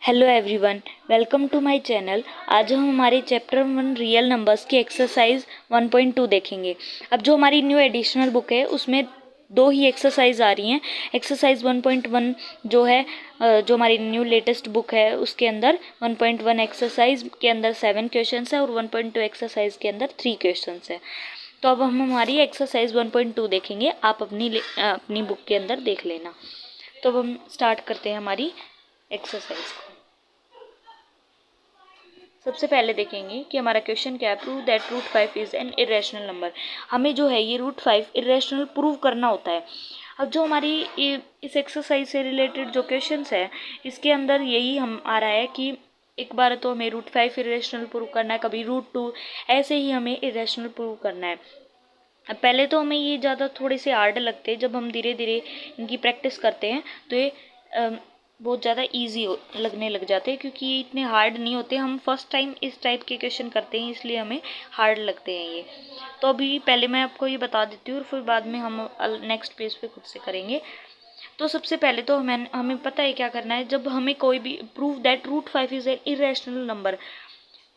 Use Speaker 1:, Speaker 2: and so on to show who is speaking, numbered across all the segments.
Speaker 1: Hello everyone, welcome to my channel. आज हम हमारे चैप्टर 1 रियल नंबर्स की एक्सरसाइज 1.2 देखेंगे। अब जो हमारी न्यू एडिशनल बुक है उसमें दो ही एक्सरसाइज आ रही हैं। एक्सरसाइज 1.1 जो है जो हमारी न्यू लेटेस्ट बुक है उसके अंदर 1.1 एक्सरसाइज के अंदर 7 क्वेश्चंस है और 1.2 एक्सरसाइज के अंदर 3 क्वेश्चंस है। तो अब हम हमारी एक्सरसाइज 1.2 देखेंगे। आप अपनी बुक के अंदर देख लेना। तो अब हम स्टार्ट करते हैं हमारी एक्सरसाइज को। सबसे पहले देखेंगे कि हमारा क्वेश्चन क्या है। Prove that root 5 is an irrational number. हमें जो है ये रूट 5 इरेशनल प्रूव करना होता है। अब जो हमारी इस एक्सरसाइज से रिलेटेड जो क्वेश्चंस है इसके अंदर यही हम आ रहा है कि एक बार तो हमें रूट 5 इरेशनल प्रूव करना है, कभी रूट 2, ऐसे ही हमें इरेशनल प्रूव करना है। अब पहले तो हमें ये ज़्यादा थोड़े से हार्ड लगते हैं, जब हम धीरे धीरे इनकी प्रैक्टिस करते हैं तो ये बहुत ज़्यादा इजी लगने लग जाते हैं, क्योंकि ये इतने हार्ड नहीं होते। हम फर्स्ट टाइम इस टाइप के क्वेश्चन करते हैं इसलिए हमें हार्ड लगते हैं ये। तो अभी पहले मैं आपको ये बता देती हूँ और फिर बाद में हम नेक्स्ट पेज पे खुद से करेंगे। तो सबसे पहले तो हमें पता है क्या करना है। जब हमें कोई भी prove that root 5 is a irrational number,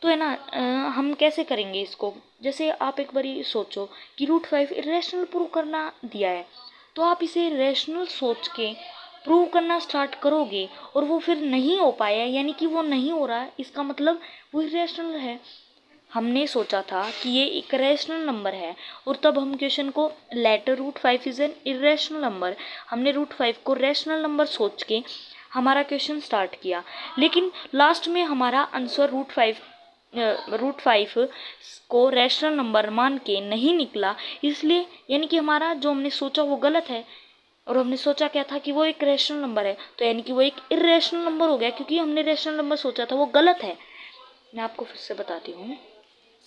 Speaker 1: तो है ना, हम कैसे करेंगे इसको। जैसे आप एक बारी सोचो कि रूट 5 इरेशनल प्रूव करना दिया है, तो आप इसे रेशनल सोच के प्रूव करना स्टार्ट करोगे और वो फिर नहीं हो पाया, यानी कि वो नहीं हो रहा है, इसका मतलब वो इरेशनल है। हमने सोचा था कि ये एक रेशनल नंबर है और तब हम क्वेश्चन को later root 5 is an irrational number, हमने रूट 5 को रेशनल नंबर सोच के हमारा क्वेश्चन स्टार्ट किया। लेकिन लास्ट में हमारा आंसर रूट 5 को रैशनल नंबर मान के नहीं निकला, इसलिए यानी कि हमारा जो हमने सोचा वो गलत है। और हमने सोचा क्या था कि वो एक रैशनल नंबर है, तो यानी कि वो एक इरेशनल नंबर हो गया, क्योंकि हमने रैशनल नंबर सोचा था वो गलत है। मैं आपको फिर से बताती हूँ।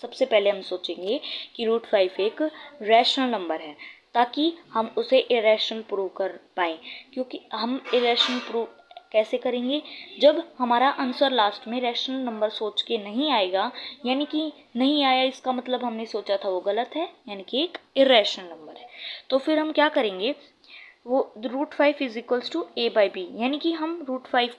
Speaker 1: सबसे पहले हम सोचेंगे कि रूट 5 एक रैशनल नंबर है, ताकि हम उसे इरेशनल प्रूव कर पाएँ। क्योंकि हम इरेशनल प्रूव कैसे करेंगे, जब हमारा आंसर लास्ट में रैशनल नंबर सोच के नहीं आएगा, यानी कि नहीं आया इसका मतलब हमने सोचा था वो गलत है, यानी कि एक इरेशनल नंबर है। तो फिर हम क्या करेंगे, वो root 5 is equals to A by B, यानी कि हम रूट 5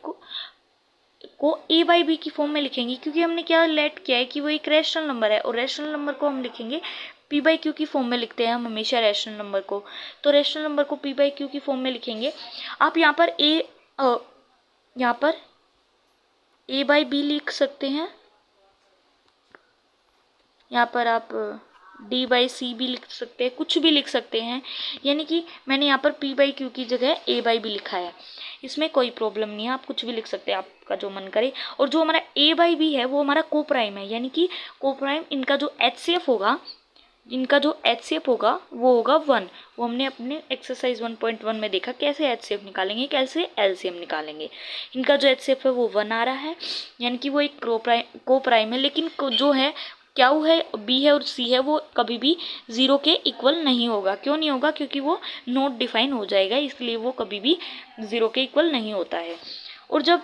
Speaker 1: को ए बाई बी की फॉर्म में लिखेंगे, क्योंकि हमने क्या लेट किया है कि वो एक रैशनल नंबर है और रैशनल नंबर को हम लिखेंगे पी बाई क्यू की फॉर्म में लिखते हैं हम हमेशा रैशनल नंबर को। तो रैशनल नंबर को पी बाई क्यू की फॉर्म में लिखेंगे। आप यहाँ पर ए बाई बी लिख सकते हैं, यहाँ पर आप डी बाई सी भी लिख सकते हैं, कुछ भी लिख सकते हैं। यानी कि मैंने यहाँ पर पी बाई क्यू की जगह ए बाई बी लिखा है, इसमें कोई प्रॉब्लम नहीं है, आप कुछ भी लिख सकते हैं आपका जो मन करे। और जो हमारा ए बाई बी है वो हमारा को प्राइम है, यानी कि को प्राइम इनका जो एचसीएफ होगा वो होगा 1। वो हमने अपने एक्सरसाइज 1.1 में देखा कैसे एचसीएफ निकालेंगे, कैसे एलसीएम निकालेंगे। इनका जो एचसीएफ है वो 1 आ रहा है, यानी कि वो एक को प्राइम है। लेकिन जो है क्यू है, बी है और सी है, वो कभी भी 0 के इक्वल नहीं होगा। क्यों नहीं होगा, क्योंकि वो नॉट डिफाइन हो जाएगा, इसलिए वो कभी भी 0 के इक्वल नहीं होता है। और जब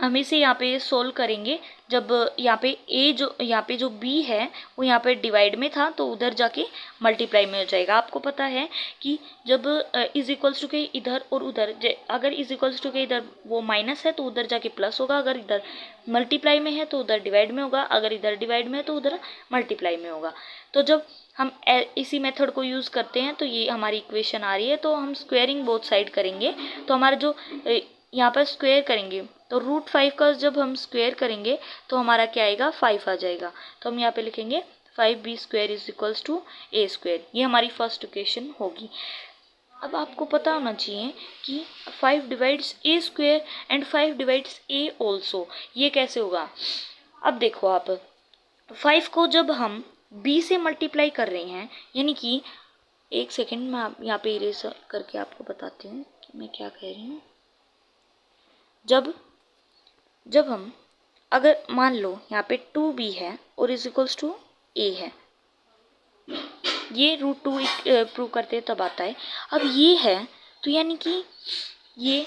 Speaker 1: हम इसे यहाँ पे सोल्व करेंगे, जब यहाँ पे जो बी है वो यहाँ पे डिवाइड में था, तो उधर जाके मल्टीप्लाई में हो जाएगा। आपको पता है कि जब इज इक्वल्स टू के इधर और उधर, अगर इज इक्वल्स टू के इधर वो माइनस है तो उधर जाके प्लस होगा, अगर इधर मल्टीप्लाई में है तो उधर डिवाइड में होगा, अगर इधर डिवाइड में है तो उधर मल्टीप्लाई में होगा। तो जब हम इसी मेथड को यूज़ करते हैं तो ये हमारी इक्वेशन आ रही है। तो हम स्क्वेयरिंग बोथ साइड करेंगे, तो हमारा जो यहाँ पर स्क्वेयर करेंगे, तो रूट 5 का जब हम स्क्वेयर करेंगे तो हमारा क्या आएगा, 5 आ जाएगा। तो हम यहाँ पे लिखेंगे 5b square is equals to A square. ये हमारी फर्स्ट इक्वेशन होगी। अब आपको पता होना चाहिए कि 5 divides A square and 5 divides A also, ये कैसे होगा। अब देखो आप 5 को जब हम b से मल्टीप्लाई कर रहे हैं, यानी कि एक सेकेंड मैं यहाँ पे इरेज करके आपको बताती हूँ कि मैं क्या कह रही हूँ। जब हम अगर मान लो यहाँ पे 2b है और इज इक्वल्स टू a है, ये रूट 2 प्रूव करते हैं तब आता है। अब ये है, तो यानी कि ये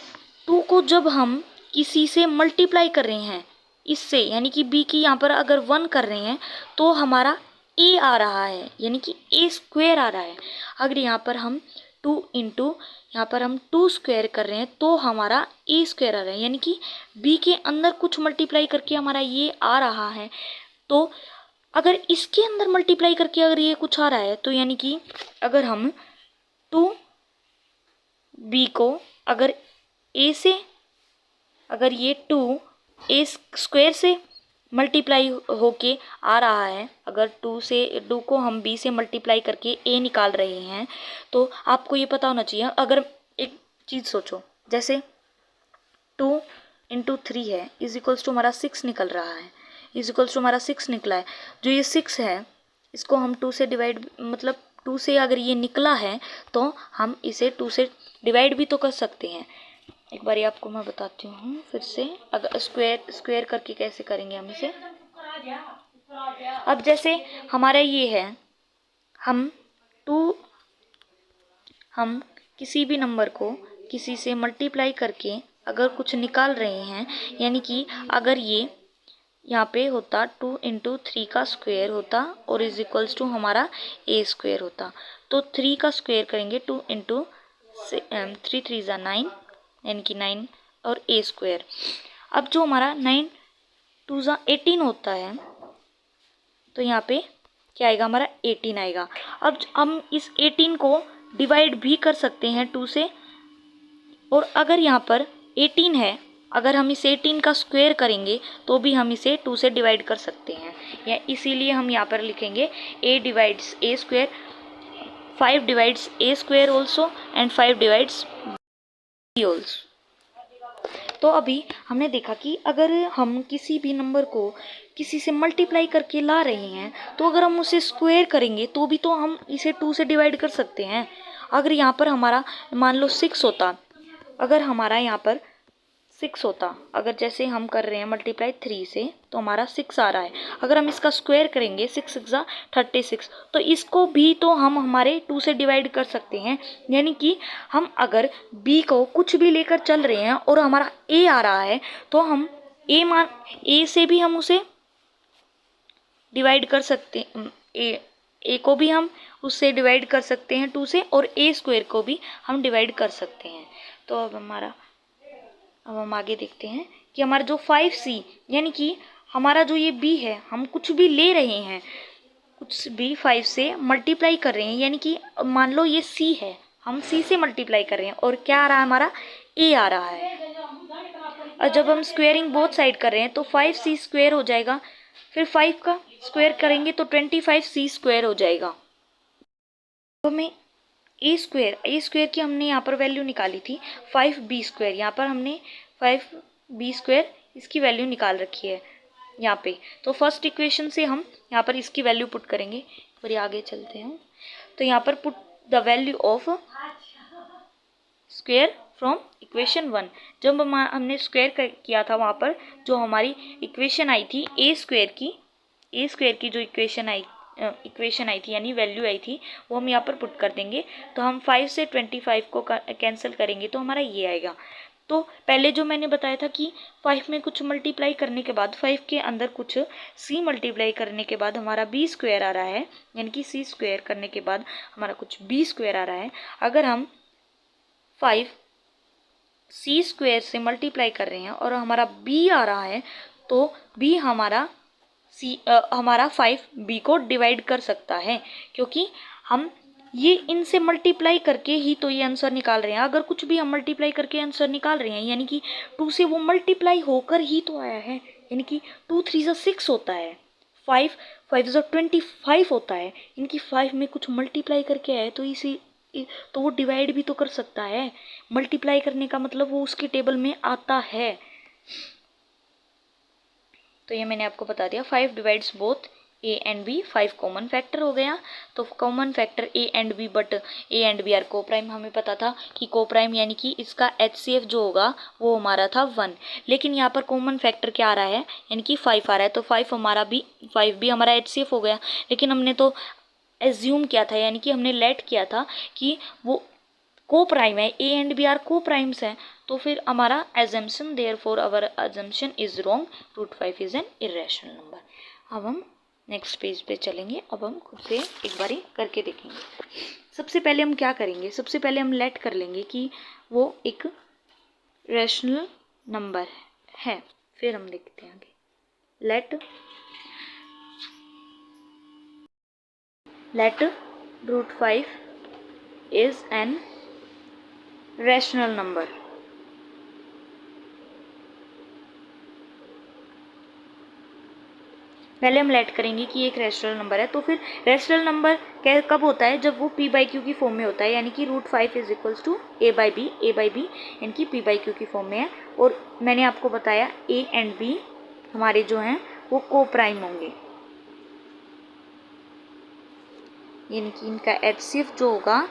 Speaker 1: 2 को जब हम किसी से मल्टीप्लाई कर रहे हैं इससे, यानी कि b की यहाँ पर अगर 1 कर रहे हैं तो हमारा a आ रहा है, यानी कि a स्क्वेयर आ रहा है। अगर यहाँ पर हम 2 इंटू यहाँ पर हम 2 स्क्वायर कर रहे हैं तो हमारा ए स्क्वायर आ रहा है, यानी कि बी के अंदर कुछ मल्टीप्लाई करके हमारा ये आ रहा है। तो अगर इसके अंदर मल्टीप्लाई करके अगर ये कुछ आ रहा है तो यानी कि अगर हम 2b को अगर a से अगर ये 2 ए स्क्वायर से मल्टीप्लाई होके आ रहा है, अगर 2 को हम b से मल्टीप्लाई करके a निकाल रहे हैं तो आपको ये पता होना चाहिए। अगर एक चीज़ सोचो, जैसे 2 इंटू 3 है इज इक्वल्स टू हमारा 6 निकल रहा है, इज इक्वल्स टू हमारा 6 निकला है। जो ये 6 है इसको हम 2 से डिवाइड, मतलब 2 से अगर ये निकला है तो हम इसे 2 से डिवाइड भी तो कर सकते हैं। एक बार आपको मैं बताती हूँ फिर से, अगर स्क्वायर करके कैसे करेंगे हम इसे। अब जैसे हमारा ये है, हम किसी भी नंबर को किसी से मल्टीप्लाई करके अगर कुछ निकाल रहे हैं, यानी कि अगर ये यहाँ पे होता 2 इंटू 3 का स्क्वायर होता और इज इक्वल्स टू हमारा ए स्क्वायर होता, तो 3 का स्क्वायर करेंगे 2 इंटू 3 3 ज़ा 9 यानी कि 9 और ए स्क्वायर। अब जो हमारा 9 2 ज़ा 18 होता है तो यहाँ पे क्या आएगा, हमारा 18 आएगा। अब हम इस 18 को डिवाइड भी कर सकते हैं 2 से, और अगर यहाँ पर 18 है, अगर हम इस 18 का स्क्वायर करेंगे तो भी हम इसे 2 से डिवाइड कर सकते हैं, या इसीलिए हम यहाँ पर लिखेंगे a divides a square, 5 divides a square also and 5 divides b also. तो अभी हमने देखा कि अगर हम किसी भी नंबर को किसी से मल्टीप्लाई करके ला रहे हैं तो अगर हम उसे स्क्वायर करेंगे तो भी तो हम इसे 2 से डिवाइड कर सकते हैं। अगर यहाँ पर हमारा मान लो 6 होता, अगर हमारा यहाँ पर 6 होता, अगर जैसे हम कर रहे हैं मल्टीप्लाई 3 से तो हमारा 6 आ रहा है, अगर हम इसका स्क्वायर करेंगे 6 6 ज़ा 36, तो इसको भी तो हम हमारे 2 से डिवाइड कर सकते हैं। यानी कि हम अगर b को कुछ भी लेकर चल रहे हैं और हमारा a आ रहा है तो हम a से भी हम उसे डिवाइड कर सकते हैं, a को भी हम उससे डिवाइड कर सकते हैं 2 से, और a स्क्वायर को भी हम डिवाइड कर सकते हैं। तो अब हम आगे देखते हैं कि हमारा जो 5c यानी कि हमारा जो ये b है, हम कुछ भी ले रहे हैं, कुछ भी 5 से मल्टीप्लाई कर रहे हैं, यानी कि मान लो ये c है, हम c से मल्टीप्लाई कर रहे हैं और क्या आ रहा है, हमारा a आ रहा है। और जब हम स्क्वेयरिंग बोथ साइड कर रहे हैं तो 5c स्क्वायर हो जाएगा, फिर 5 का स्क्वायर करेंगे तो 25c स्क्वायर हो जाएगा। तो हमें ए स्क्वायर की हमने यहाँ पर वैल्यू निकाली थी 5b स्क्वायर, यहाँ पर हमने 5b स्क्वायर इसकी वैल्यू निकाल रखी है यहाँ पे। तो फर्स्ट इक्वेशन से हम यहाँ पर इसकी वैल्यू पुट करेंगे। और आगे चलते हैं तो यहाँ पर put the value of square from equation 1। जब हमने स्क्वायर किया था वहाँ पर जो हमारी इक्वेशन आई थी ए स्क्वायर की जो इक्वेशन आई थी यानी वैल्यू आई थी, वो हम यहाँ पर पुट कर देंगे। तो हम 5 से 25 को कैंसिल करेंगे तो हमारा ये आएगा। तो पहले जो मैंने बताया था कि 5 में कुछ मल्टीप्लाई करने के बाद 5 के अंदर कुछ c मल्टीप्लाई करने के बाद हमारा b स्क्वायर आ रहा है, यानी कि c स्क्वायर करने के बाद हमारा कुछ b स्क्वायर आ रहा है। अगर हम 5 c स्क्वायर से मल्टीप्लाई कर रहे हैं और हमारा b आ रहा है तो b हमारा 5 b को डिवाइड कर सकता है, क्योंकि हम ये इनसे मल्टीप्लाई करके ही तो ये आंसर निकाल रहे हैं। अगर कुछ भी हम मल्टीप्लाई करके आंसर निकाल रहे हैं यानी कि 2 से वो मल्टीप्लाई होकर ही तो आया है, यानी कि 2 3 ज़ा 6 होता है, 5 5 ज़ा 25 होता है, इनकी 5 में कुछ मल्टीप्लाई करके आया है तो इसी तो वो डिवाइड भी तो कर सकता है। मल्टीप्लाई करने का मतलब वो उसके टेबल में आता है। तो ये मैंने आपको बता दिया 5 divides both a and b, 5 common factor हो गया। तो common factor a and b, but a and b are coprime. हमें पता था कि को प्राइम यानी कि इसका HCF जो होगा वो हमारा था 1, लेकिन यहाँ पर कॉमन फैक्टर क्या आ रहा है यानी कि 5 आ रहा है, तो 5 भी हमारा HCF हो गया। लेकिन हमने तो एज्यूम किया था यानी कि हमने लेट किया था कि वो को प्राइम है, a and b are coprimes हैं, तो फिर हमारा assumption therefore our assumption is wrong, √5 is an irrational number. अब हम नेक्स्ट पेज पे चलेंगे। अब हम खुद से एक बारी करके देखेंगे। सबसे पहले हम क्या करेंगे, सबसे पहले हम लेट कर लेंगे कि वो एक रैशनल नंबर है, फिर हम देखते हैं आगे। Let √5 is an rational number. पहले हम लेट करेंगे कि एक रैशनल नंबर है। तो फिर रैशनल नंबर कब होता है, जब वो p/q की फॉर्म में होता है, यानी कि √5 is equals to a/b, a/b यानी कि p/q की फॉर्म में है। और मैंने आपको बताया a एंड b हमारे जो हैं वो को प्राइम होंगे, यानी कि इनका HCF जो होगा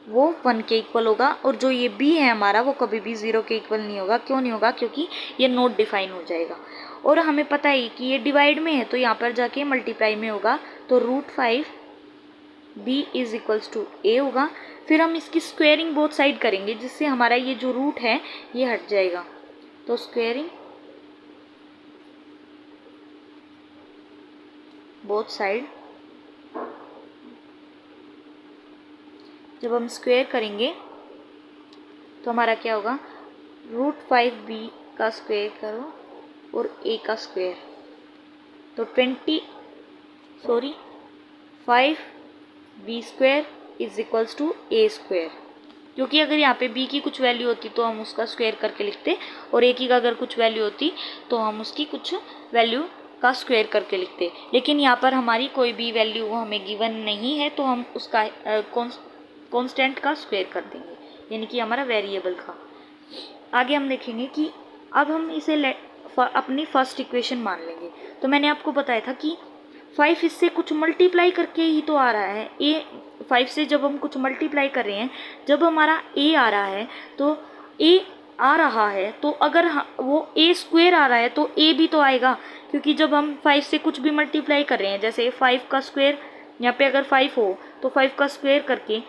Speaker 1: वो 1 के इक्वल होगा। और जो ये b है हमारा वो कभी भी 0 के इक्वल नहीं होगा। क्यों नहीं होगा, क्योंकि ये नॉट डिफाइन हो जाएगा। और हमें पता है कि ये डिवाइड में है तो यहाँ पर जाके मल्टीप्लाई में होगा, तो √5 b is equals to a होगा। फिर हम इसकी स्क्वेयरिंग बोथ साइड करेंगे, जिससे हमारा ये जो रूट है ये हट जाएगा। तो स्क्वेयरिंग बोथ साइड, जब हम स्क्वेयर करेंगे तो हमारा क्या होगा, √5b का स्क्वेयर करो और a का स्क्वेयर, तो 5b² is equals to a²। क्योंकि अगर यहाँ पे b की कुछ वैल्यू होती तो हम उसका स्क्वायर करके लिखते, और a की अगर कुछ वैल्यू होती तो हम उसकी कुछ वैल्यू का स्क्वायर करके लिखते। लेकिन यहाँ पर हमारी कोई भी वैल्यू हमें गिवन नहीं है, तो हम उसका कांस्टेंट का स्क्वायर कर देंगे, यानी कि हमारा वेरिएबल का। आगे हम देखेंगे कि अब हम इसे अपनी फर्स्ट इक्वेशन मान लेंगे। तो मैंने आपको बताया था कि 5 इससे कुछ मल्टीप्लाई करके ही तो आ रहा है। a 5 से जब हम कुछ मल्टीप्लाई कर रहे हैं, जब हमारा a आ रहा है तो a आ रहा है, तो अगर वो a² आ रहा है तो a भी तो आएगा। क्योंकि जब हम 5 से कुछ भी मल्टीप्लाई कर रहे हैं, जैसे 5 का स्क्वायर, यहाँ पे अगर 5 हो तो 5 का स्क्वायर करके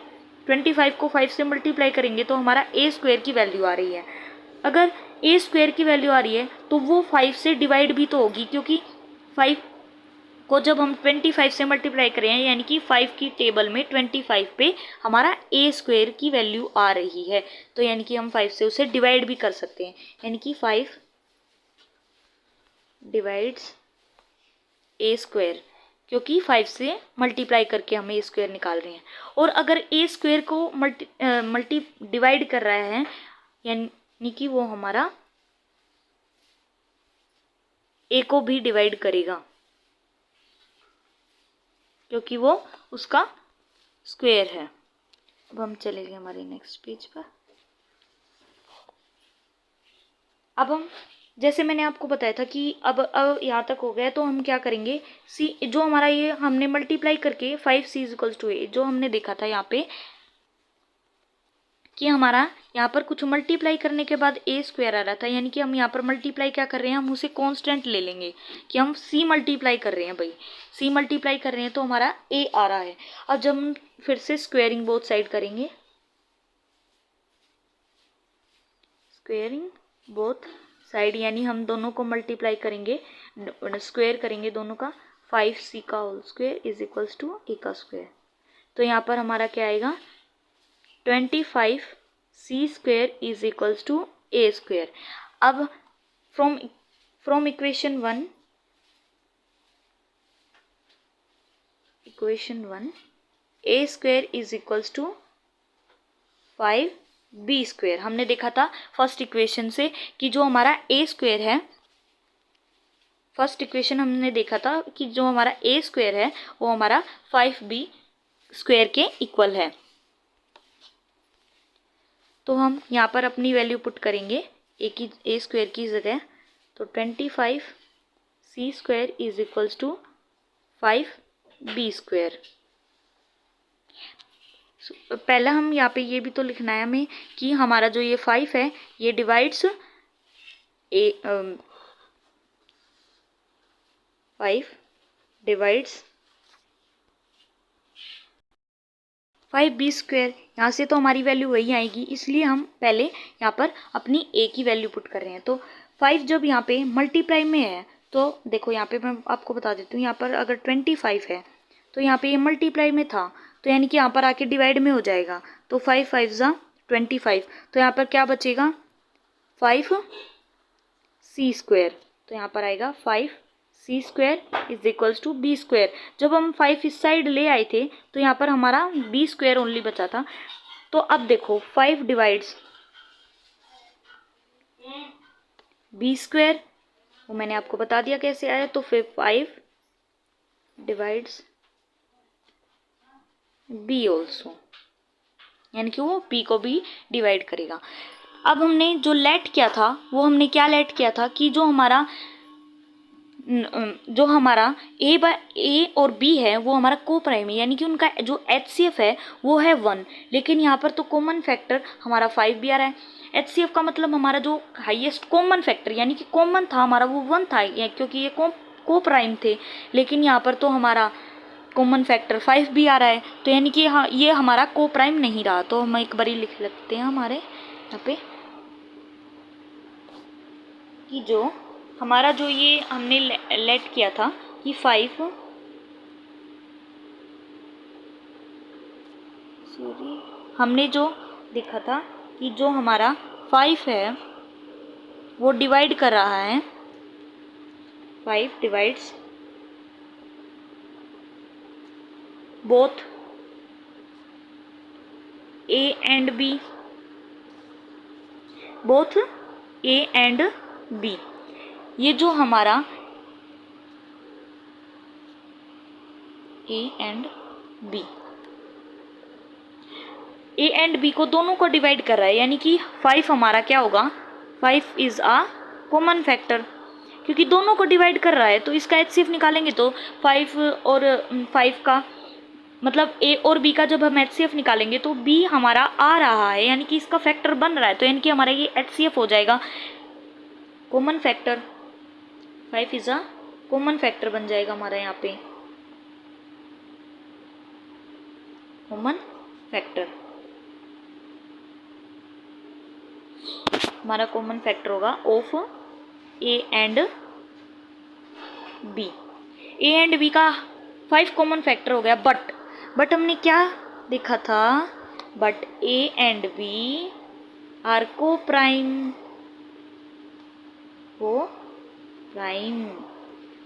Speaker 1: 25 को 5 से मल्टीप्लाई करेंगे तो हमारा a² की वैल्यू आ रही है। अगर a² की वैल्यू आ रही है तो वो 5 से डिवाइड भी तो होगी, क्योंकि 5 को जब हम 25 से मल्टीप्लाई कर रहे हैं, यानी कि 5 की टेबल में 25 पे हमारा a² की वैल्यू आ रही है, तो यानी कि हम 5 से उसे डिवाइड भी कर सकते हैं, यानी कि 5 डिवाइड्स a², क्योंकि 5 से मल्टीप्लाई करके हमें a² निकाल रहे हैं। और अगर a² को मल्टी डिवाइड कर रहा है, यानी कि वो हमारा a को भी डिवाइड करेगा, क्योंकि वो उसका स्क्वायर है। अब हम चलेंगे हमारे नेक्स्ट पेज पर। अब हम, जैसे मैंने आपको बताया था कि अब यहाँ तक हो गया, तो हम क्या करेंगे, सी जो हमारा ये हमने मल्टीप्लाई करके 5c इक्वल्स टू a, जो हमने देखा था यहाँ पे कि हमारा यहाँ पर कुछ मल्टीप्लाई करने के बाद a² आ रहा था, यानी कि हम यहाँ पर मल्टीप्लाई क्या कर रहे हैं, हम उसे कांस्टेंट ले लेंगे कि हम c मल्टीप्लाई कर रहे हैं। भाई c मल्टीप्लाई कर रहे हैं तो हमारा a आ रहा है। अब जब हम फिर से स्क्वेयरिंग बोथ साइड करेंगे, स्क्वेयरिंग बोथ साइड यानी हम दोनों को मल्टीप्लाई करेंगे, स्क्वेयर करेंगे दोनों का, 5c का whole square is equals to a का स्क्वेयर। तो यहाँ पर हमारा क्या आएगा, 25c² is equals to a²। अब from equation 1 a² is equals to 5b²। हमने देखा था फर्स्ट इक्वेशन से कि जो हमारा a² है, फर्स्ट इक्वेशन हमने देखा था कि जो हमारा a² है वो हमारा 5b² के इक्वल है। तो हम यहाँ पर अपनी वैल्यू पुट करेंगे a² की जगह, तो 25c² is equals to 5b²। पहला हम यहाँ पे ये भी तो लिखना है हमें कि हमारा जो ये 5 है ये डिवाइड्स 5 डिवाइड्स 5b²। यहाँ से तो हमारी वैल्यू वही आएगी, इसलिए हम पहले यहाँ पर अपनी a की वैल्यू पुट कर रहे हैं। तो 5 जब यहाँ पे मल्टीप्लाई में है तो देखो यहाँ पे मैं आपको बता देती हूँ, यहाँ पर अगर 25 है तो यहाँ पे ये मल्टीप्लाई में था, तो यानी कि यहाँ पर आके डिवाइड में हो जाएगा। तो 5 5 ज़ा 25, तो यहाँ पर क्या बचेगा 5c²। तो यहाँ पर आएगा 5c² is equals to b²। जब हम 5 इस साइड ले आए थे तो यहाँ पर हमारा b² ओनली बचा था। तो अब देखो 5 डिवाइड्स b², वो मैंने आपको बता दिया कैसे आया। तो फिर 5 डिवाइड्स b ऑल्सो, यानी कि वो b को भी डिवाइड करेगा। अब हमने जो लेट किया था वो हमने क्या लेट किया था कि जो हमारा ए और बी है वो हमारा को प्राइम है, यानी कि उनका जो HCF है वो है 1। लेकिन यहाँ पर तो कॉमन फैक्टर हमारा 5 भी आ रहा है। HCF का मतलब हमारा जो हाईएस्ट कॉमन फैक्टर यानी कि कॉमन था हमारा वो 1 था, क्योंकि ये को प्राइम थे। लेकिन यहाँ पर तो हमारा कॉमन फैक्टर 5 भी आ रहा है, तो यानी कि हाँ ये हमारा को प्राइम नहीं रहा। तो हम एक बारी लिख लेते हैं हमारे यहाँ पे कि जो हमारा जो ये हमने लेट किया था कि 5 हमने जो देखा था कि जो हमारा 5 है वो डिवाइड कर रहा है, 5 divides both A and B, both A and B। ये जो हमारा A एंड B को दोनों को डिवाइड कर रहा है, यानी कि 5 हमारा क्या होगा 5 इज अ कॉमन फैक्टर, क्योंकि दोनों को डिवाइड कर रहा है। तो इसका HCF निकालेंगे तो 5 और 5 का मतलब A और B का जब हम HCF निकालेंगे तो B हमारा आ रहा है, यानी कि इसका फैक्टर बन रहा है। तो यानी कि हमारा ये HCF हो जाएगा common factor, 5 is a common factor बन जाएगा हमारा यहाँ पे कॉमन फैक्टर। हमारा कॉमन फैक्टर होगा of A and B। A and B का 5 कॉमन फैक्टर हो गया, बट हमने क्या देखा था, but A and B are coprime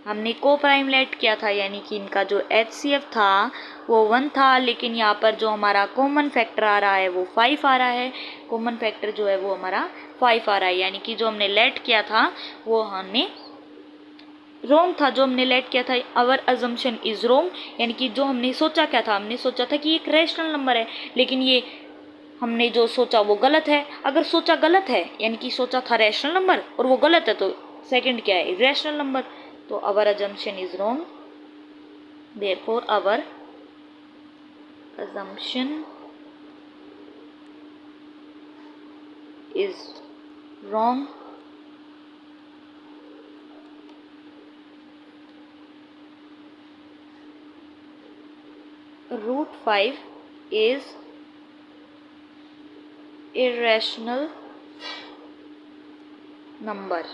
Speaker 1: हमने को प्राइम लेट किया था, यानी कि इनका जो HCF था वो 1 था। लेकिन यहाँ पर जो हमारा कॉमन फैक्टर आ रहा है वो 5 आ रहा है, कॉमन फैक्टर जो है वो हमारा 5 आ रहा है, यानी कि जो हमने लेट किया था वो हमने रॉन्ग था। जो हमने लेट किया था आवर अजम्पशन इज रॉन्ग, यानी कि जो हमने सोचा क्या था, हमने सोचा था कि एक रैशनल नंबर है, लेकिन ये हमने जो सोचा वो गलत है। अगर सोचा गलत है यानी कि सोचा था रैशनल नंबर और वो गलत है तो सेकंड क्या है इरेशनल नंबर। तो our assumption is wrong, therefore our assumption is wrong. Root 5 is irrational number.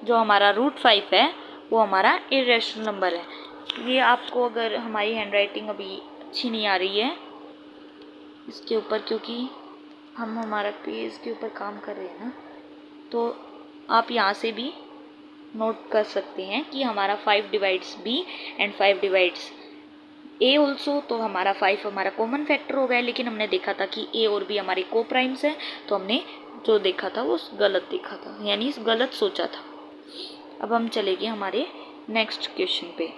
Speaker 1: जो हमारा रूट 5 है वो हमारा इरेशनल नंबर है। ये आपको अगर हमारी हैंडराइटिंग अभी अच्छी नहीं आ रही है इसके ऊपर, क्योंकि हम हमारा पेज के ऊपर काम कर रहे हैं ना, तो आप यहाँ से भी नोट कर सकते हैं कि हमारा 5 divides B and 5 divides A also. तो हमारा 5 हमारा कॉमन फैक्टर हो गया, लेकिन हमने देखा था कि A और B हमारे को प्राइम्स है, तो हमने जो देखा था वो गलत देखा था, यानी गलत सोचा था। अब हम चलेंगे हमारे नेक्स्ट क्वेश्चन पे।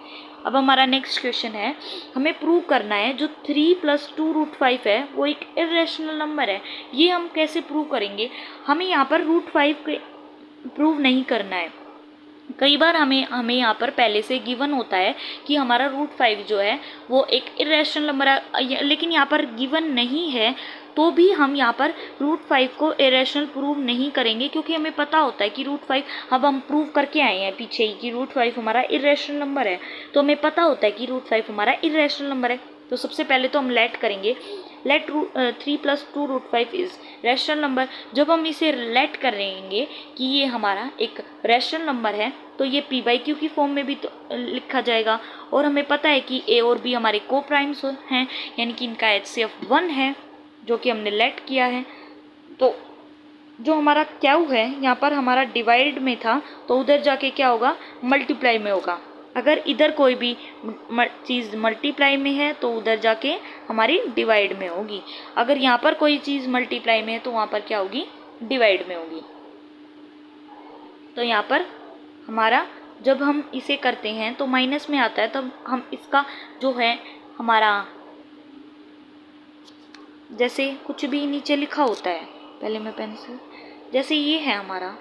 Speaker 1: अब हमारा नेक्स्ट क्वेश्चन है, हमें प्रूव करना है जो 3 + 2 रूट 5 है वो एक इरेशनल नंबर है। ये हम कैसे प्रूव करेंगे, हमें यहाँ पर रूट 5 प्रूव नहीं करना है। कई बार हमें यहाँ पर पहले से गिवन होता है कि हमारा रूट 5 जो है वो एक इरेशनल नंबर है, लेकिन यहाँ पर गिवन नहीं है तो भी हम यहाँ पर रूट 5 को इरेशनल प्रूव नहीं करेंगे, क्योंकि हमें पता होता है कि रूट 5 अब हम प्रूव करके आए हैं पीछे ही कि रूट 5 हमारा इरेशनल नंबर है। तो हमें पता होता है कि रूट 5 हमारा इरेशनल नंबर है। तो सबसे पहले तो हम लेट करेंगे लेट 3 + 2√5 इज रैशनल नंबर। जब हम इसे लेट करेंगे कि ये हमारा एक रैशनल नंबर है तो ये p/q की फॉर्म में भी तो लिखा जाएगा। और हमें पता है कि a और b हमारे को प्राइम्स हैं, यानी कि इनका HCF 1 है, जो कि हमने लेट किया है। तो जो हमारा क्यू है यहाँ पर हमारा डिवाइड में था, तो उधर जाके क्या होगा, मल्टीप्लाई में होगा। अगर इधर कोई भी चीज़ मल्टीप्लाई में है तो उधर जाके हमारी डिवाइड में होगी। अगर यहाँ पर कोई चीज़ मल्टीप्लाई में है तो वहाँ पर क्या होगी, डिवाइड में होगी। तो यहाँ पर हमारा जब हम इसे करते हैं तो माइनस में आता है, तब हम इसका जो है हमारा जैसे कुछ भी नीचे लिखा होता है, पहले मैं पेंसिल, जैसे ये है हमारा,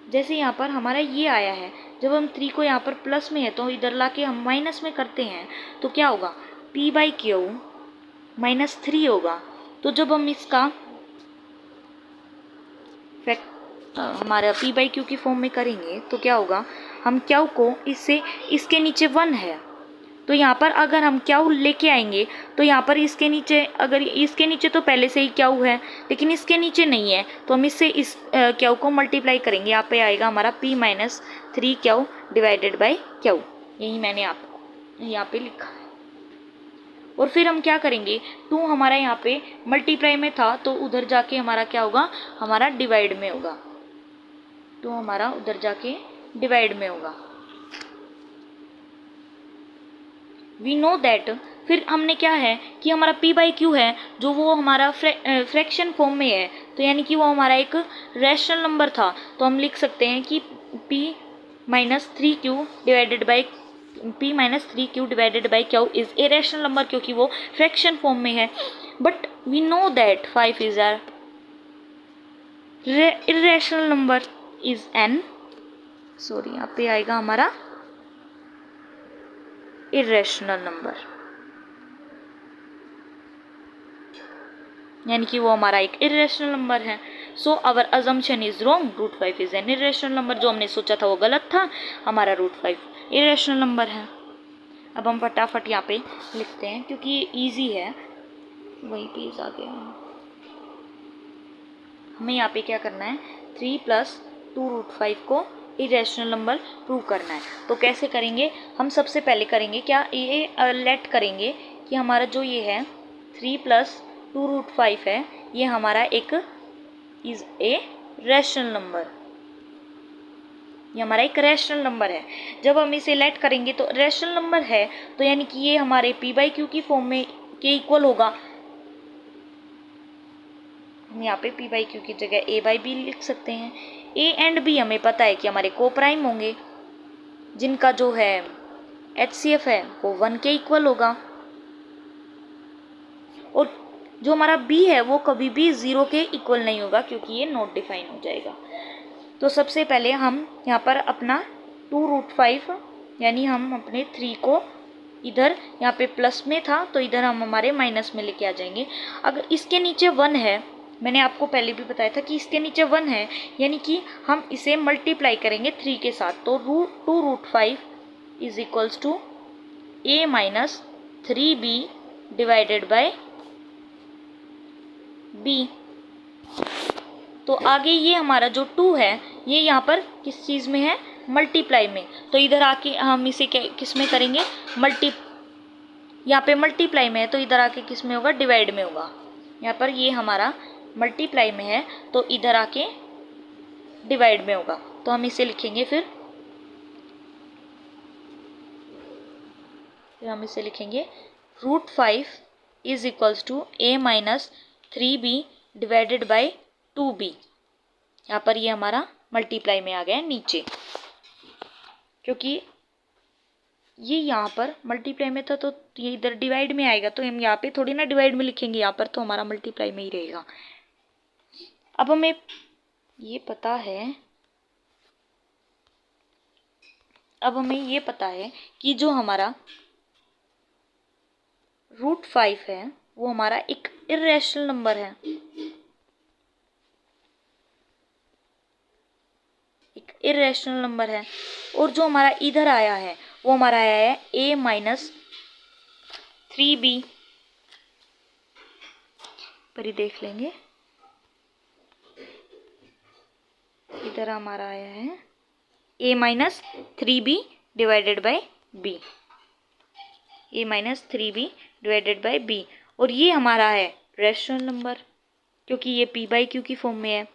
Speaker 1: जैसे यहाँ पर हमारा ये आया है, जब हम 3 को यहाँ पर प्लस में है तो इधर लाके हम माइनस में करते हैं तो क्या होगा, p/q -3 होगा। तो जब हम इसका हमारा p/q की फॉर्म में करेंगे तो क्या होगा, हम क्यू को इससे, इसके नीचे 1 है तो यहाँ पर अगर हम क्यू लेके आएंगे तो यहाँ पर इसके नीचे, अगर इसके नीचे तो पहले से ही क्यू है लेकिन इसके नीचे नहीं है, तो हम इससे इस क्यू को मल्टीप्लाई करेंगे। यहाँ पे आएगा हमारा p - 3q divided by q। यही मैंने आपको यहाँ पे लिखा है। और फिर हम क्या करेंगे, 2 हमारा यहाँ पे मल्टीप्लाई में था तो उधर जाके हमारा क्या होगा, हमारा डिवाइड में होगा। 2 हमारा उधर जाके डिवाइड में होगा। वी नो दैट, फिर हमने क्या है कि हमारा p/q है जो वो हमारा फ्रैक्शन फॉर्म में है, तो यानी कि वो हमारा एक रैशनल नंबर था। तो हम लिख सकते हैं कि p - 3q divided by q is a rational number, क्योंकि वो फ्रैक्शन फॉर्म में है। But we know that 5 is are irrational number is n, sorry यहाँ पे आएगा हमारा इरेशनल नंबर, यानी कि वो हमारा एक इरेशनल नंबर है। So our assumption is wrong, √5 is an irrational number. जो हमने सोचा था वो गलत था, हमारा √5 इरेशनल नंबर है। अब हम फटाफट यहाँ पे लिखते हैं क्योंकि ये ईजी है, वही पेज आ गया। हमें यहाँ पे क्या करना है, 3 + 2√5 को इरेशनल नंबर प्रूव करना है। तो कैसे करेंगे, हम सबसे पहले करेंगे क्या, ये लेट करेंगे कि हमारा जो ये है 3 + 2√5 है, ये हमारा एक इज ए रैशनल नंबर, ये हमारा एक रैशनल नंबर है। जब हम इसे लेट करेंगे तो रैशनल नंबर है, तो यानी कि ये हमारे p/q की फॉर्म में के इक्वल होगा। हम यहाँ पे p/q की जगह a/b लिख सकते हैं। a एंड b हमें पता है कि हमारे को प्राइम होंगे, जिनका जो है HCF है वो 1 के इक्वल होगा। और जो हमारा b है वो कभी भी 0 के इक्वल नहीं होगा, क्योंकि ये नॉट डिफाइन हो जाएगा। तो सबसे पहले हम यहाँ पर अपना 2√5 यानी हम अपने 3 को इधर, यहाँ पे प्लस में था तो इधर हम हमारे माइनस में लेके आ जाएंगे। अगर इसके नीचे 1 है, मैंने आपको पहले भी बताया था कि इसके नीचे 1 है, यानी कि हम इसे मल्टीप्लाई करेंगे 3 के साथ। तो 2√5 is equals to a - 3b divided by b। तो आगे ये हमारा जो 2 है ये यहाँ पर किस चीज़ में है, मल्टीप्लाई में। तो इधर आके हम इसे किस में करेंगे, यहाँ पे मल्टीप्लाई में है तो इधर आके किस में होगा, डिवाइड में होगा। यहाँ पर ये हमारा मल्टीप्लाई में है तो इधर आके डिवाइड में होगा। तो हम इसे लिखेंगे, फिर हम इसे लिखेंगे √5 is equals to a - 3b divided by 2b। यहाँ पर ये हमारा मल्टीप्लाई में आ गया नीचे, क्योंकि ये यहाँ पर मल्टीप्लाई में था तो ये इधर डिवाइड में आएगा, तो हम यहाँ पे थोड़ी ना डिवाइड में लिखेंगे, यहाँ पर तो हमारा मल्टीप्लाई में ही रहेगा। अब हमें ये पता है, अब हमें ये पता है कि जो हमारा √5 है वो हमारा एक इरेशनल नंबर है, एक इरेशनल नंबर है। और जो हमारा इधर आया है वो हमारा आया है a - 3b पर ही देख लेंगे, इधर हमारा आया है a minus 3b divided by b, a minus 3b divided by b, और ये हमारा है रैशनल नंबर क्योंकि ये p बाई क्यू की फॉर्म में है।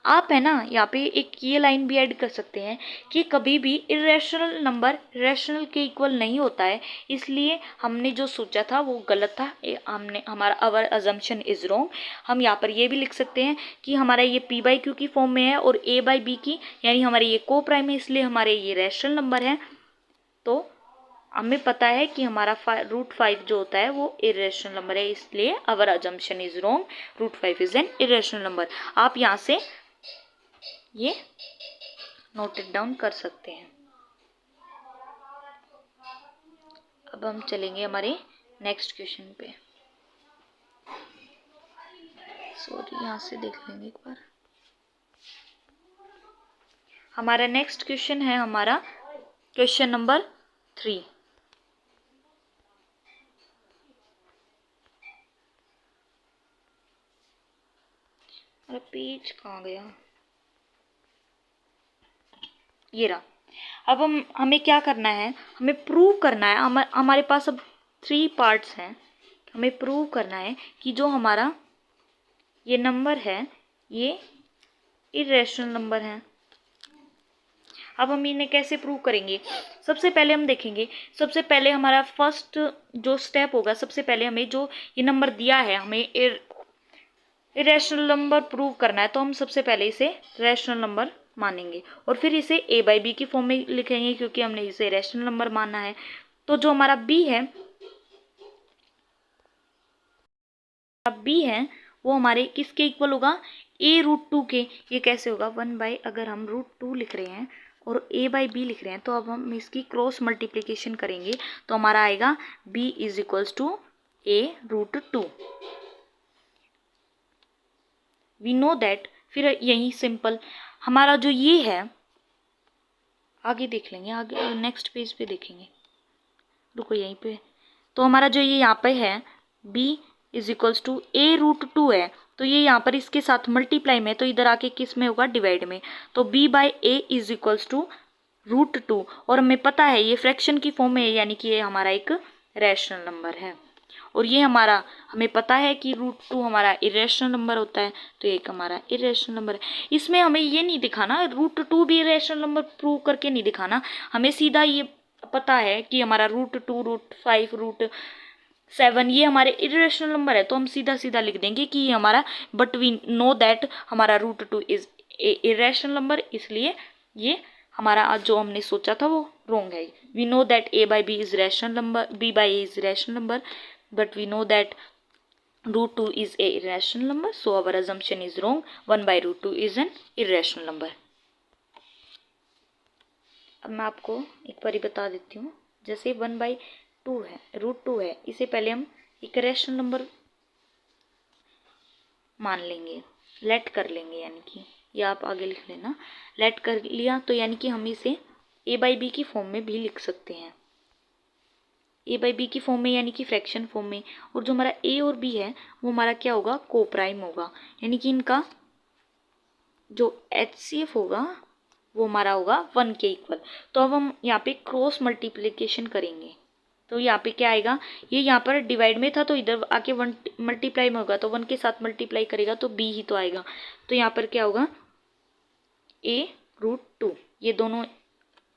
Speaker 1: आप है ना यहाँ पे एक ये लाइन भी ऐड कर सकते हैं कि कभी भी इरेशनल नंबर रैशनल के इक्वल नहीं होता है, इसलिए हमने जो सोचा था वो गलत था, हमारा अवर अजम्पशन इज रॉन्ग। हम यहाँ पर ये भी लिख सकते हैं कि हमारा ये p बाई क्यू की फॉर्म में है और a बाई बी की, यानी हमारे ये को प्राइम है, इसलिए हमारे ये रैशनल नंबर है। तो हमें पता है कि हमारा √5 जो होता है वो इरेशनल नंबर है, इसलिए our assumption is wrong, √5 is an irrational number. आप यहाँ से ये नोटेड डाउन कर सकते हैं। अब हम चलेंगे हमारे नेक्स्ट क्वेश्चन पे। सॉरी, यहाँ से देख लेंगे एक बार। हमारा नेक्स्ट क्वेश्चन है हमारा क्वेश्चन नंबर 3। अरे पेज कहाँ गया, ये रहा। अब हमें क्या करना है, हमें प्रूव करना है, हमारे पास अब 3 पार्ट्स हैं। हमें प्रूव करना है कि जो हमारा ये नंबर है ये इरेशनल नंबर है। अब हम इन्हें कैसे प्रूव करेंगे, सबसे पहले हम देखेंगे, सबसे पहले हमारा फर्स्ट जो स्टेप होगा, सबसे पहले हमें जो ये नंबर दिया है, हमें इरेशनल नंबर प्रूव करना है, तो हम सबसे पहले इसे रैशनल नंबर मानेंगे और फिर इसे a बाई बी की फॉर्म में लिखेंगे क्योंकि हमने इसे रैशनल नंबर मानना है। तो जो हमारा b है वो हमारे किसके इक्वल होगा, a√2 के। ये कैसे होगा, 1 बाई, अगर हम √2 लिख रहे हैं और a बाई बी लिख रहे हैं तो अब हम इसकी क्रॉस मल्टीप्लिकेशन करेंगे तो हमारा आएगा b is equals to a√2। We know that, फिर यही सिंपल हमारा जो ये है, आगे देख लेंगे, आगे नेक्स्ट पेज पे देखेंगे, रुको यहीं पे। तो हमारा जो ये यहाँ पे है b is equals to a√2 है, तो ये यहाँ पर इसके साथ मल्टीप्लाई में, तो इधर आके किस में होगा, डिवाइड में। तो b by a is equals to √2, और हमें पता है ये फ्रैक्शन की फॉर्म में है, यानी कि ये हमारा एक रैशनल नंबर है। और ये हमारा, हमें पता है कि √2 हमारा इरेशनल नंबर होता है, तो एक हमारा इरेशनल नंबर है। इसमें हमें ये नहीं दिखाना √2 भी इरेशनल नंबर प्रूव करके नहीं दिखाना, हमें सीधा ये पता है कि हमारा √2, √5, √7 ये हमारे इरेशनल नंबर है, तो हम सीधा सीधा लिख देंगे कि ये हमारा, बट वी नो दैट हमारा √2 इज इरेशनल नंबर, इसलिए ये हमारा जो हमने सोचा था वो रॉन्ग है। We know that a by B is rational number, b by a is rational number, but we know that √2 is a irrational number, so our assumption is wrong, 1 by √2 is an irrational number। अब मैं आपको एक बार बता देती हूँ, जैसे 1 by 2 है, √2 है, इसे पहले हम एक रैशनल नंबर मान लेंगे, लेट कर लेंगे, यानी कि ये आप आगे लिख लेना, लेट कर लिया तो यानी कि हम इसे a बाई बी की फॉर्म में भी लिख सकते हैं, a बाई बी की फॉर्म में, यानी कि फ्रैक्शन फॉर्म में। और जो हमारा a और b है वो हमारा क्या होगा, को प्राइम होगा, यानी कि इनका जो HCF होगा वो हमारा होगा 1 के इक्वल। तो अब हम यहाँ पे क्रॉस मल्टीप्लिकेशन करेंगे, तो यहाँ पे क्या आएगा, ये यहाँ पर डिवाइड में था तो इधर आके 1 मल्टीप्लाई में होगा, तो 1 के साथ मल्टीप्लाई करेगा तो b ही तो आएगा। तो यहाँ पर क्या होगा, a√2, ये दोनों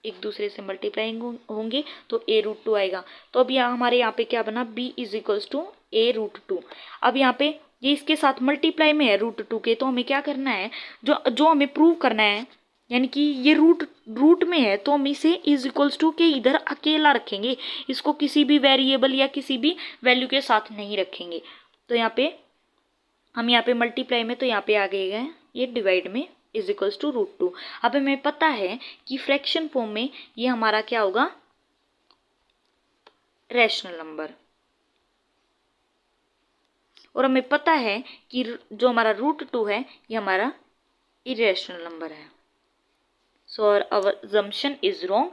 Speaker 1: एक दूसरे से मल्टीप्लाई होंगे तो a√2 आएगा। तो अब यहाँ हमारे यहाँ पे क्या बना, b is equals to a√2। अब यहाँ पे ये इसके साथ मल्टीप्लाई में है √2 के, तो हमें क्या करना है, जो हमें प्रूव करना है, यानी कि ये रूट में है तो हम इसे इज इक्वल्स टू के इधर अकेला रखेंगे, इसको किसी भी वेरिएबल या किसी भी वैल्यू के साथ नहीं रखेंगे। तो यहाँ पे हम यहाँ पे मल्टीप्लाई में, तो यहाँ पे आ गए ये डिवाइड में इज इक्वल्स टू √2। अब हमें पता है कि फ्रैक्शन फॉर्म में ये हमारा क्या होगा, रैशनल नंबर, और हमें पता है कि जो हमारा √2 है ये हमारा इरेशनल नंबर है। So our assumption is wrong,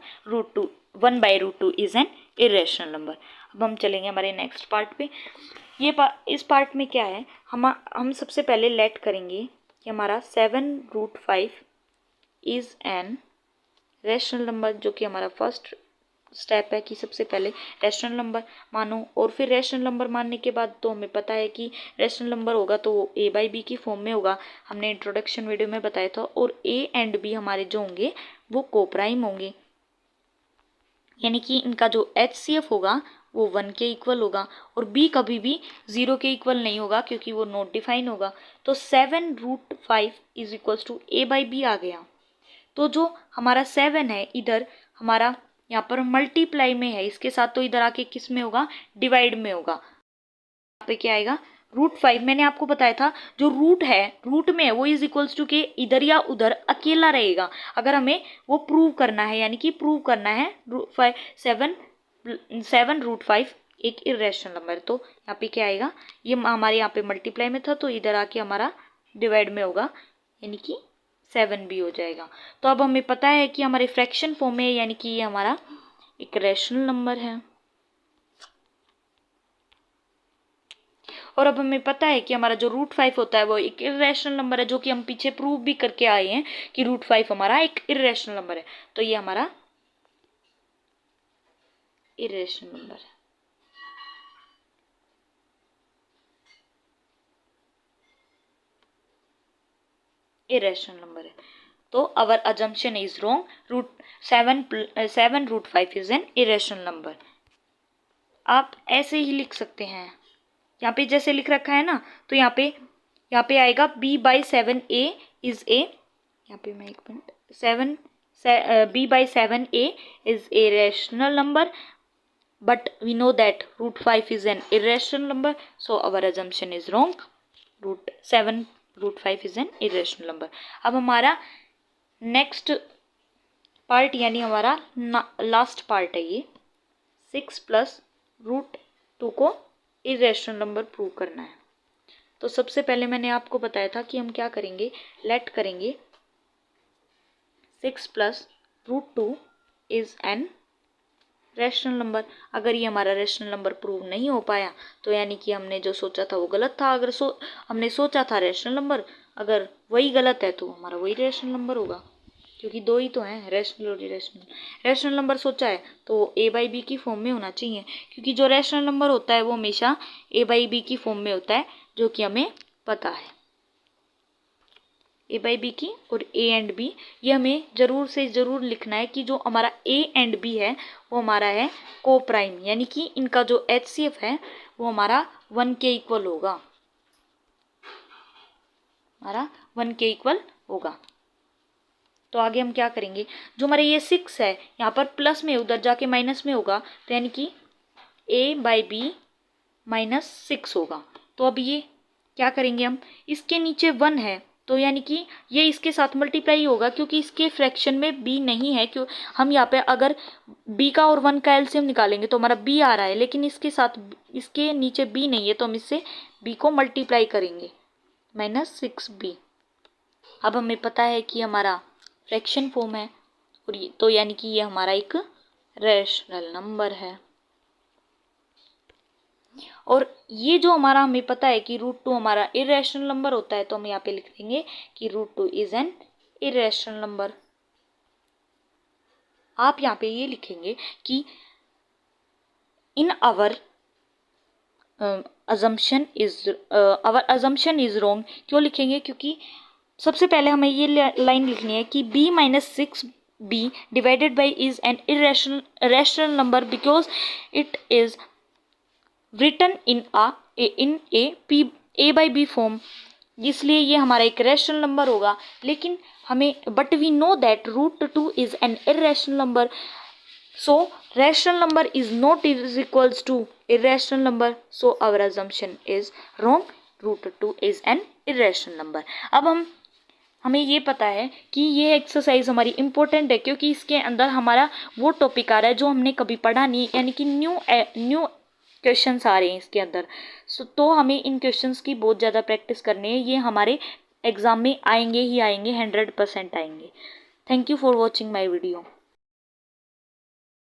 Speaker 1: 1 by √2 is an irrational number. अब हम चलेंगे हमारे नेक्स्ट पार्ट पे। इस पार्ट में क्या है, हम सबसे पहले लेट करेंगे कि हमारा 7√5 इज़ एन रैशनल नंबर, जो कि हमारा फर्स्ट स्टेप है कि सबसे पहले रैशनल नंबर मानो। और फिर रैशनल नंबर मानने के बाद तो हमें पता है कि रैशनल नंबर होगा तो वो a/b की फॉर्म में होगा, हमने इंट्रोडक्शन वीडियो में बताया था। और a एंड b हमारे जो होंगे वो कोप्राइम होंगे, यानी कि इनका जो HCF होगा वो 1 के इक्वल होगा, और b कभी भी 0 के इक्वल नहीं होगा क्योंकि वो नॉट डिफाइन होगा। तो 7√5 इज इक्वल्स टू a/b आ गया। तो जो हमारा 7 है इधर हमारा यहाँ पर मल्टीप्लाई में है इसके साथ, तो इधर आके किस में होगा, डिवाइड में होगा। यहाँ पे क्या आएगा, √5। मैंने आपको बताया था जो रूट है, रूट में है वो इज इक्वल्स टू के इधर या उधर अकेला रहेगा, अगर हमें वो प्रूव करना है, यानी कि प्रूव करना है 7√5 एक इरेशनल नंबर। तो यहाँ पे क्या आएगा, ये हमारे यहाँ पे मल्टीप्लाई में था तो इधर आके हमारा डिवाइड में होगा, यानी कि 7 भी हो जाएगा। तो अब हमें पता है कि हमारे फ्रैक्शन फॉर्म में, यानी कि ये हमारा एक रैशनल नंबर है। और अब हमें पता है कि हमारा जो √5 होता है वो एक इरेशनल नंबर है, जो कि हम पीछे प्रूव भी करके आए हैं कि √5 हमारा एक इरेशनल नंबर है। तो ये हमारा इरेशनल नंबर है। इरेशनल नंबर है। तो our assumption is wrong, 7√5 is an irrational number. आप ऐसे ही लिख सकते हैं, यहाँ पे जैसे लिख रखा है ना, तो यहाँ पे आएगा b/7a इज ए, यहाँ पे मैं एक minute, b/7a is a rational number, but we know that √5 is an irrational number, so our assumption is wrong. 7√5 is an irrational number. अब हमारा नेक्स्ट पार्ट यानी हमारा लास्ट पार्ट है ये, 6 + √2 को इरेशनल नंबर प्रूव करना है। तो सबसे पहले मैंने आपको बताया था कि हम क्या करेंगे, लेट करेंगे 6 + √2 इज एन रैशनल नंबर। अगर ये हमारा रैशनल नंबर प्रूव नहीं हो पाया तो यानी कि हमने जो सोचा था वो गलत था। अगर हमने सोचा था रैशनल नंबर, अगर वही गलत है तो हमारा वही रैशनल नंबर होगा, क्योंकि दो ही तो हैं, रैशनल और इरेशनल। रैशनल नंबर सोचा है तो a/b की फॉर्म में होना चाहिए, क्योंकि जो रैशनल नंबर होता है वो हमेशा a/b की फॉर्म में होता है, जो कि हमें पता है a/b की। और a एंड b ये हमें ज़रूर से ज़रूर लिखना है कि जो हमारा a एंड b है वो हमारा है कोप्राइम, यानी कि इनका जो HCF है वो हमारा 1 के इक्वल होगा, हमारा 1 के इक्वल होगा। तो आगे हम क्या करेंगे, जो हमारे ये 6 है यहाँ पर प्लस में, उधर जाके माइनस में होगा, तो यानी कि a/b -6 होगा। तो अब ये क्या करेंगे हम, इसके नीचे 1 है तो यानी कि ये इसके साथ मल्टीप्लाई होगा, क्योंकि इसके फ्रैक्शन में b नहीं है। क्यों, हम यहाँ पे अगर b का और 1 का एलसीएम निकालेंगे तो हमारा b आ रहा है, लेकिन इसके साथ इसके नीचे b नहीं है, तो हम इससे b को मल्टीप्लाई करेंगे -6b। अब हमें पता है कि हमारा फ्रैक्शन फॉर्म है, और ये तो यानी कि ये हमारा एक रैशनल नंबर है। और ये जो हमारा हमें पता है कि √2 हमारा इरेशनल नंबर होता है, तो हम यहाँ पे लिख देंगे कि √2 इज एन इरेशनल नंबर। आप यहाँ पे ये लिखेंगे कि in our assumption is wrong. क्यों लिखेंगे, क्योंकि सबसे पहले हमें ये लाइन लिखनी है कि b - 6b divided by is an irrational number because it is written in a/b form, इसलिए ये हमारा एक रैशनल नंबर होगा। लेकिन हमें but we know that √2 is an irrational number, so rational number is not is equals to irrational number, so our assumption is wrong, √2 is an irrational number. अब हमें ये पता है कि ये एक्सरसाइज हमारी इम्पोर्टेंट है, क्योंकि इसके अंदर हमारा वो टॉपिक आ रहा है जो हमने कभी पढ़ा नहीं, यानी कि न्यू क्वेश्चंस आ रहे हैं इसके अंदर। तो हमें इन क्वेश्चंस की बहुत ज़्यादा प्रैक्टिस करनी है, ये हमारे एग्ज़ाम में आएंगे ही आएंगे, 100% आएंगे। Thank you for watching my video.